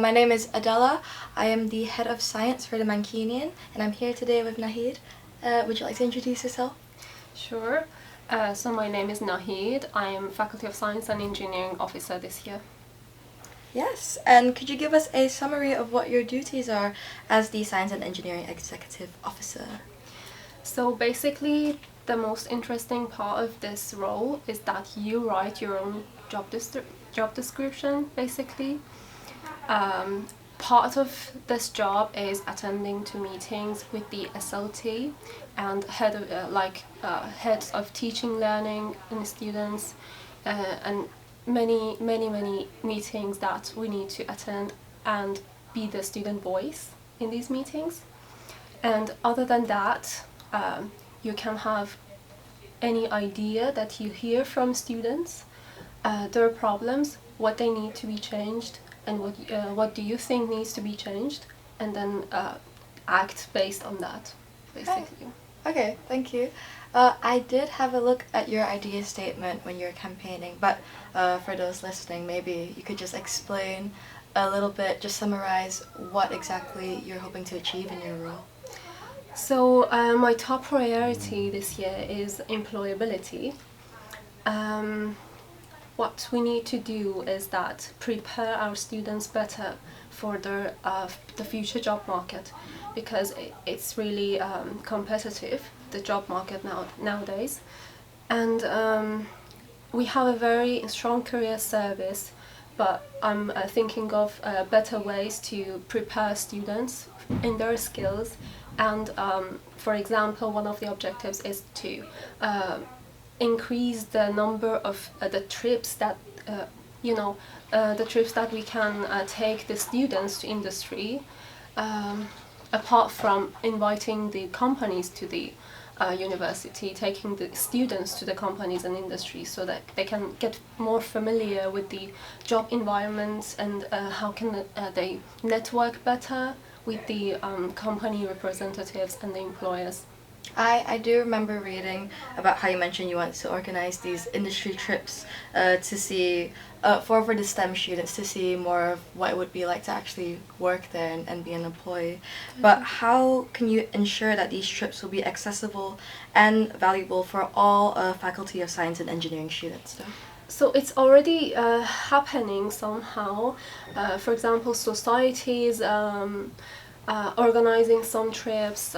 my name is Adella. I am the head of science for the Mancunian, and I'm here today with Nahid. Would you like to introduce yourself? Sure. So my name is Nahid. I am Faculty of Science and Engineering officer this year. Yes, and could you give us a summary of what your duties are as the Science and Engineering Executive Officer? So basically, the most interesting part of this role is that you write your own job description, basically. Part of this job is attending to meetings with the SLT and heads of teaching, learning, and students, and many meetings that we need to attend and be the student voice in these meetings. And other than that, you can have any idea that you hear from students, their problems, what they need to be changed, and what do you think needs to be changed, and then act based on that, basically. Okay, thank you. I did have a look at your idea statement when you were campaigning, but for those listening, maybe you could just explain a little bit, just summarize what exactly you're hoping to achieve in your role. So my top priority this year is employability. What we need to do is that prepare our students better for the future job market, because it's really competitive, the job market nowadays. And we have a very strong career service, but I'm thinking of better ways to prepare students in their skills. And for example, one of the objectives is to increase the number of the trips that the trips that we can take the students to industry, apart from inviting the companies to the university, taking the students to the companies and industry so that they can get more familiar with the job environments and how can they network better with the company representatives and the employers. I do remember reading about how you mentioned you want to organize these industry trips to see, for the STEM students, to see more of what it would be like to actually work there and be an employee. But how can you ensure that these trips will be accessible and valuable for all Faculty of Science and Engineering students? So it's already happening somehow. For example, societies organizing some trips,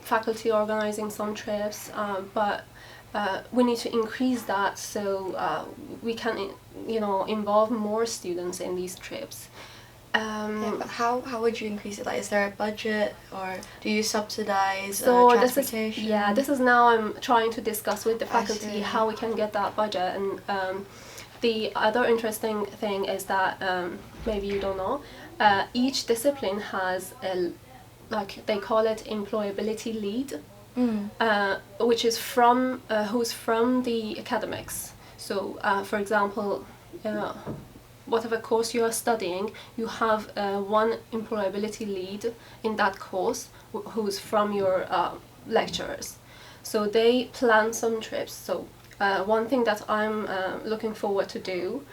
faculty organizing some trips, but we need to increase that so we can, involve more students in these trips. Yeah, but how would you increase it? Like, is there a budget, or do you subsidize transportation? This is now I'm trying to discuss with the faculty how we can get that budget. And the other interesting thing is that maybe you don't know, each discipline has they call it employability lead, which is who's from the academics. So for example, whatever course you are studying, you have one employability lead in that course who's from your lecturers. So they plan some trips. So one thing that I'm looking forward to do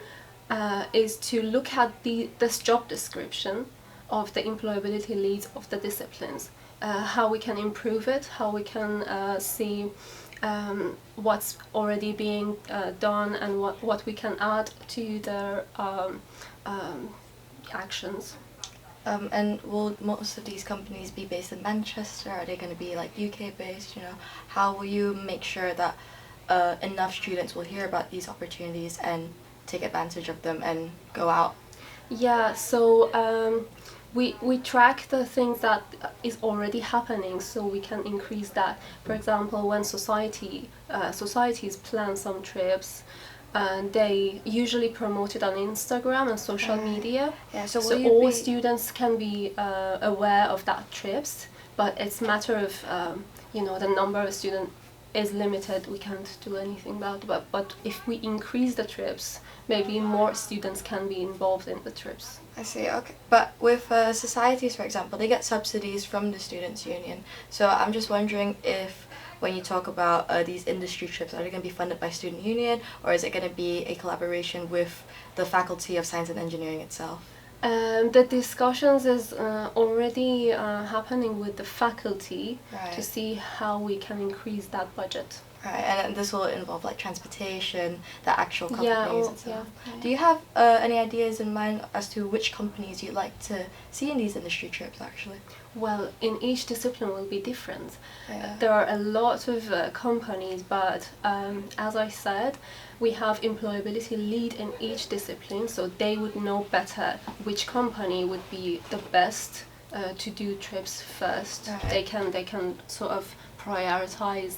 is to look at this job description of the employability leads of the disciplines, how we can improve it, how we can see what's already being done and what we can add to their actions. And will most of these companies be based in Manchester? Are they going to be like UK based? How will you make sure that enough students will hear about these opportunities and take advantage of them and go out? Yeah, so we track the things that is already happening, so we can increase that. For example, when societies plan some trips, they usually promote it on Instagram and social media. Yeah, so all students can be aware of that trips, but it's a matter of the number of students is limited. We can't do anything about it. But if we increase the trips, maybe more students can be involved in the trips. I see, okay. But with societies, for example, they get subsidies from the Students' Union. So I'm just wondering if, when you talk about these industry trips, are they going to be funded by Student Union, or is it going to be a collaboration with the Faculty of Science and Engineering itself? The discussions is already happening with the faculty to see how we can increase that budget. Right, and this will involve like transportation, the actual companies and stuff. Yeah. Do you have any ideas in mind as to which companies you'd like to see in these industry trips actually? Well, in each discipline will be different. Yeah. There are a lot of companies, but as I said, we have employability lead in each discipline, so they would know better which company would be the best to do trips first. Right. They can sort of prioritize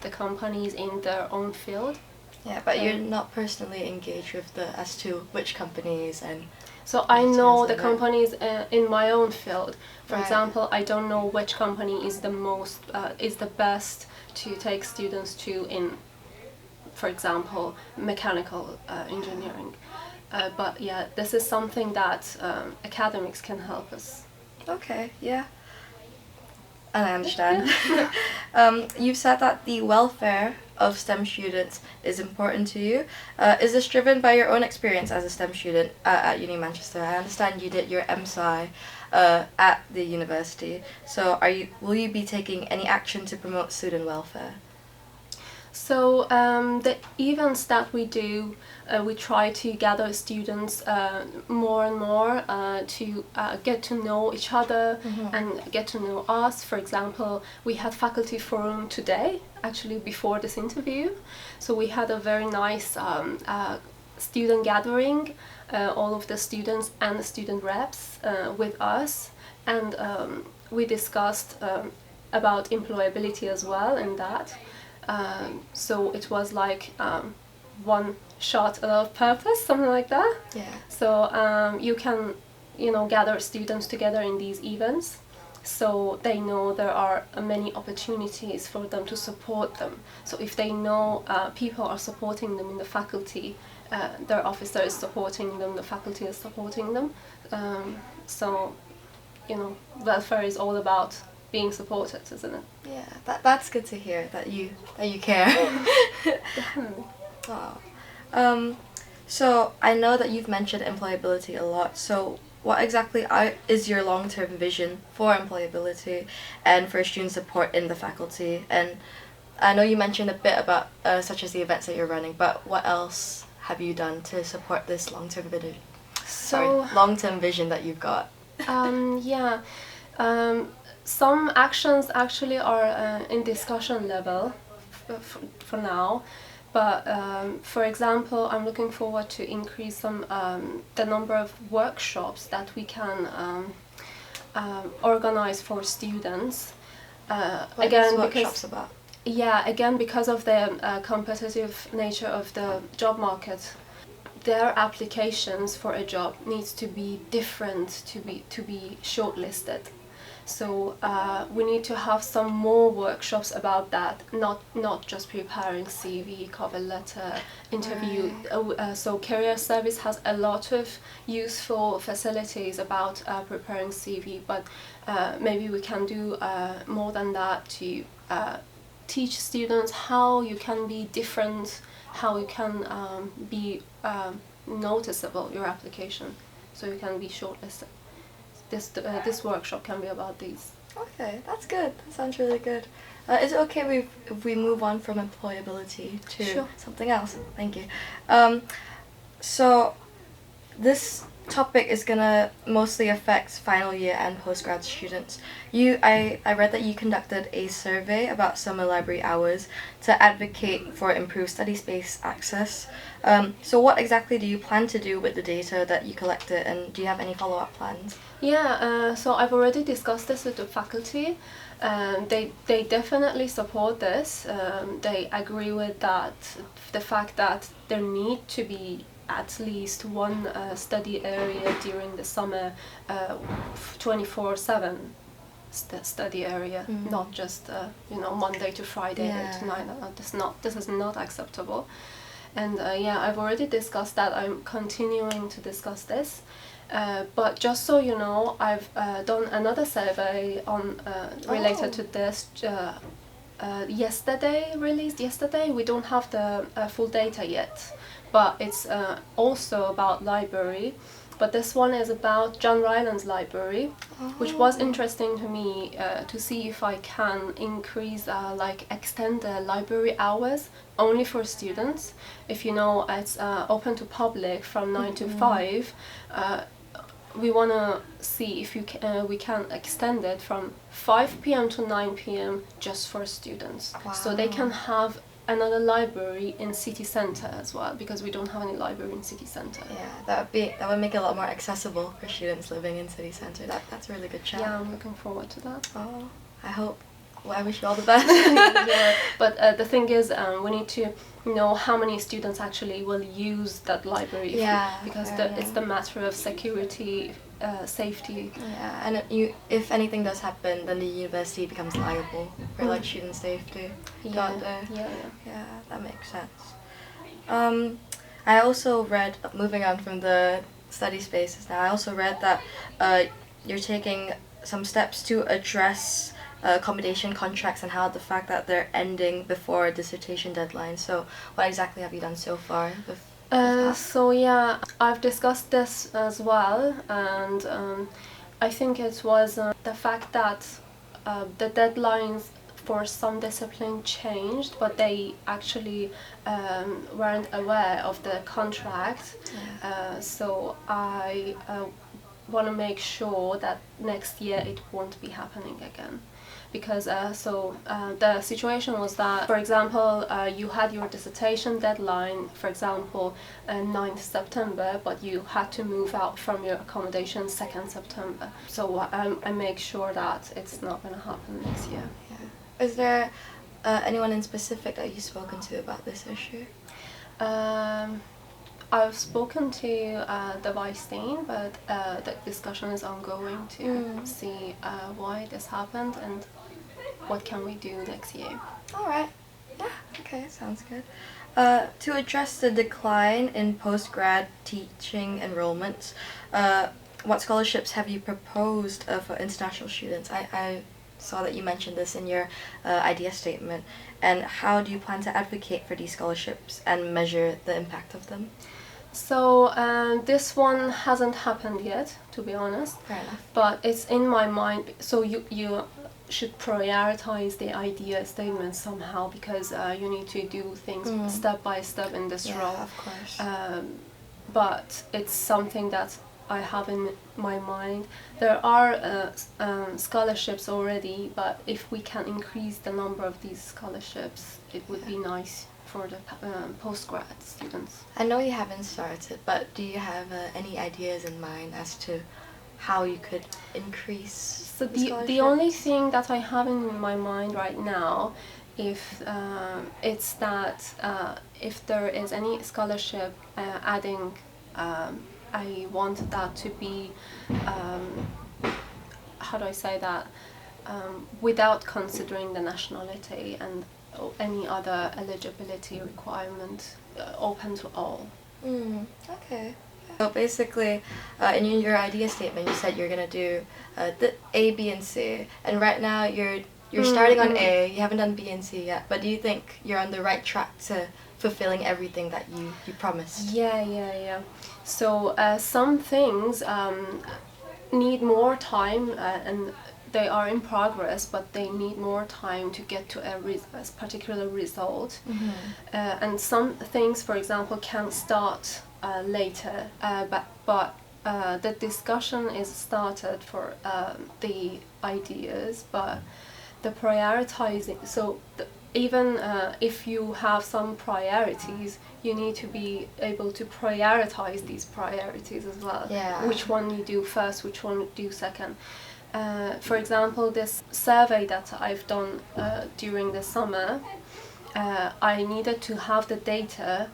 the companies in their own field. Yeah, but you're not personally engaged with as to which companies and. So I know the companies in my own field. For example, I don't know which company is the best to take students to in, for example, mechanical engineering. But yeah, this is something that academics can help us. Okay, yeah. And I understand. You've said that the welfare of STEM students is important to you. Is this driven by your own experience as a STEM student at Uni Manchester? I understand you did your MSci at the university. So will you be taking any action to promote student welfare? So the events that we do, we try to gather students more and more to get to know each other and get to know us. For example, we had faculty forum today, actually before this interview. So we had a very nice student gathering, all of the students and the student reps with us, and we discussed about employability as well in that. So it was like one shot, a lot of purpose, something like that. Yeah. So you can, gather students together in these events, so they know there are many opportunities for them to support them. So if they know people are supporting them in the faculty, their officer is supporting them, the faculty is supporting them. So, welfare is all about being supported, isn't it? Yeah, that's good to hear that you care. Oh. So I know that you've mentioned employability a lot. So what exactly is your long-term vision for employability and for student support in the faculty? And I know you mentioned a bit about such as the events that you're running, but what else have you done to support this long-term vision that you've got? Some actions actually are in discussion level for now, but for example, I'm looking forward to increase the number of workshops that we can organize for students. What are workshops about? Yeah, again, because of the competitive nature of the job market, their applications for a job needs to be different to be shortlisted. So we need to have some more workshops about that, not just preparing CV, cover letter, interview. So career service has a lot of useful facilities about preparing CV, but maybe we can do more than that to teach students how you can be different, how you can be noticeable, your application, so you can be shortlisted. This workshop can be about these. Okay, that's good. That sounds really good. Is it okay if we move on from employability to something else? Thank you. So this topic is gonna mostly affect final year and postgrad students. I read that you conducted a survey about summer library hours to advocate for improved study space access. So what exactly do you plan to do with the data that you collected, and do you have any follow-up plans? Yeah, so I've already discussed this with the faculty. They definitely support this. They agree with that, the fact that there need to be at least one study area during the summer, 24/7 study area, not just Monday to Friday 8 to 9. This is not acceptable. And I've already discussed that. I'm continuing to discuss this. But just so you know, I've done another survey on related to this. Released yesterday. We don't have the full data yet, but it's also about library, but this one is about John Ryland's library, which was interesting to me to see if I can increase, extend the library hours only for students. If you know, it's open to public from 9 to 5. We want to see if we can extend it from 5 p.m. to 9 p.m. just for students. Wow. So they can have another library in city center as well, because we don't have any library in city center. Yeah, that would make it a lot more accessible for students living in city center. That's a really good chat. Yeah, I'm looking forward to that. Oh, I hope. Well, I wish you all the best. Yeah, but the thing is, we need to know how many students actually will use that library. Because it's the matter of security, safety. Yeah, and if anything does happen, then the university becomes liable for like student safety. Yeah, that makes sense. I also read, moving on from the study spaces now, I also read that you're taking some steps to address accommodation contracts and how the fact that they're ending before dissertation deadline. So what exactly have you done so far? So yeah, I've discussed this as well, and I think it was the fact that the deadlines for some discipline changed, but they actually weren't aware of the contract. So I want to make sure that next year it won't be happening again. Because the situation was that, for example, you had your dissertation deadline, for example, 9th September, but you had to move out from your accommodation 2nd September. So I make sure that it's not going to happen next year. Yeah. Is there anyone in specific that you've spoken to about this issue? I've spoken to the Vice Dean, but the discussion is ongoing to see why this happened and what can we do next year. Alright, yeah, okay, sounds good. To address the decline in postgrad teaching enrollments, what scholarships have you proposed for international students? I saw that you mentioned this in your idea statement. And how do you plan to advocate for these scholarships and measure the impact of them? So this one hasn't happened yet, to be honest. Fair enough. But it's in my mind. So you should prioritize the idea statement somehow, because you need to do things step by step in this role. Of course. But it's something that I have in my mind. There are scholarships already, but if we can increase the number of these scholarships, it would be nice for the postgrad students. I know you haven't started, but do you have any ideas in mind as to how you could increase the only thing that I have in my mind right now, if it's that if there is any scholarship adding, I want that to be, how do I say that, without considering the nationality and any other eligibility requirement, open to all. Okay. So basically, in your idea statement, you said you're gonna do the A, B, and C, and right now you're starting on A. You haven't done B and C yet, but do you think you're on the right track to fulfilling everything that you promised? Yeah. So some things need more time, and they are in progress, but they need more time to get to a particular result. And some things, for example, can start later, but the discussion is started for the ideas, but the prioritizing, so even if you have some priorities, you need to be able to prioritize these priorities as well. Which one you do first, which one you do second. For example, this survey that I've done during the summer, I needed to have the data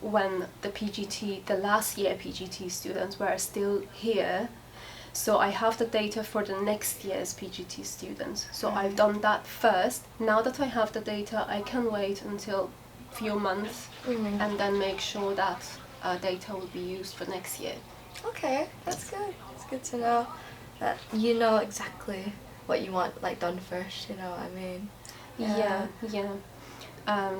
when the last year PGT students were still here. So I have the data for the next year's PGT students. So I've done that first. Now that I have the data, I can wait until a few months and then make sure that data will be used for next year. Okay, that's good. It's good to know that you know exactly what you want done first, you know what I mean? Yeah. Are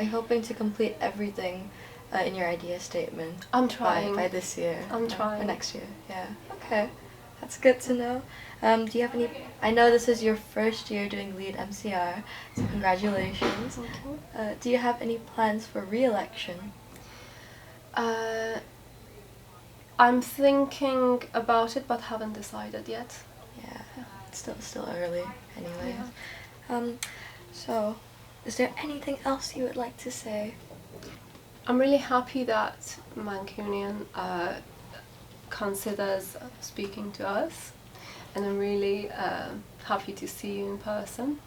you hoping to complete everything in your idea statement. I'm trying. By this year. I'm trying. Or next year. Yeah. Okay. That's good to know. Do you have any? I know this is your first year doing lead MCR, so congratulations. Thank you. Do you have any plans for re-election? I'm thinking about it, but haven't decided yet. Yeah. It's still early, anyways. Yeah. So, is there anything else you would like to say? I'm really happy that Mancunian considers speaking to us, and I'm really happy to see you in person.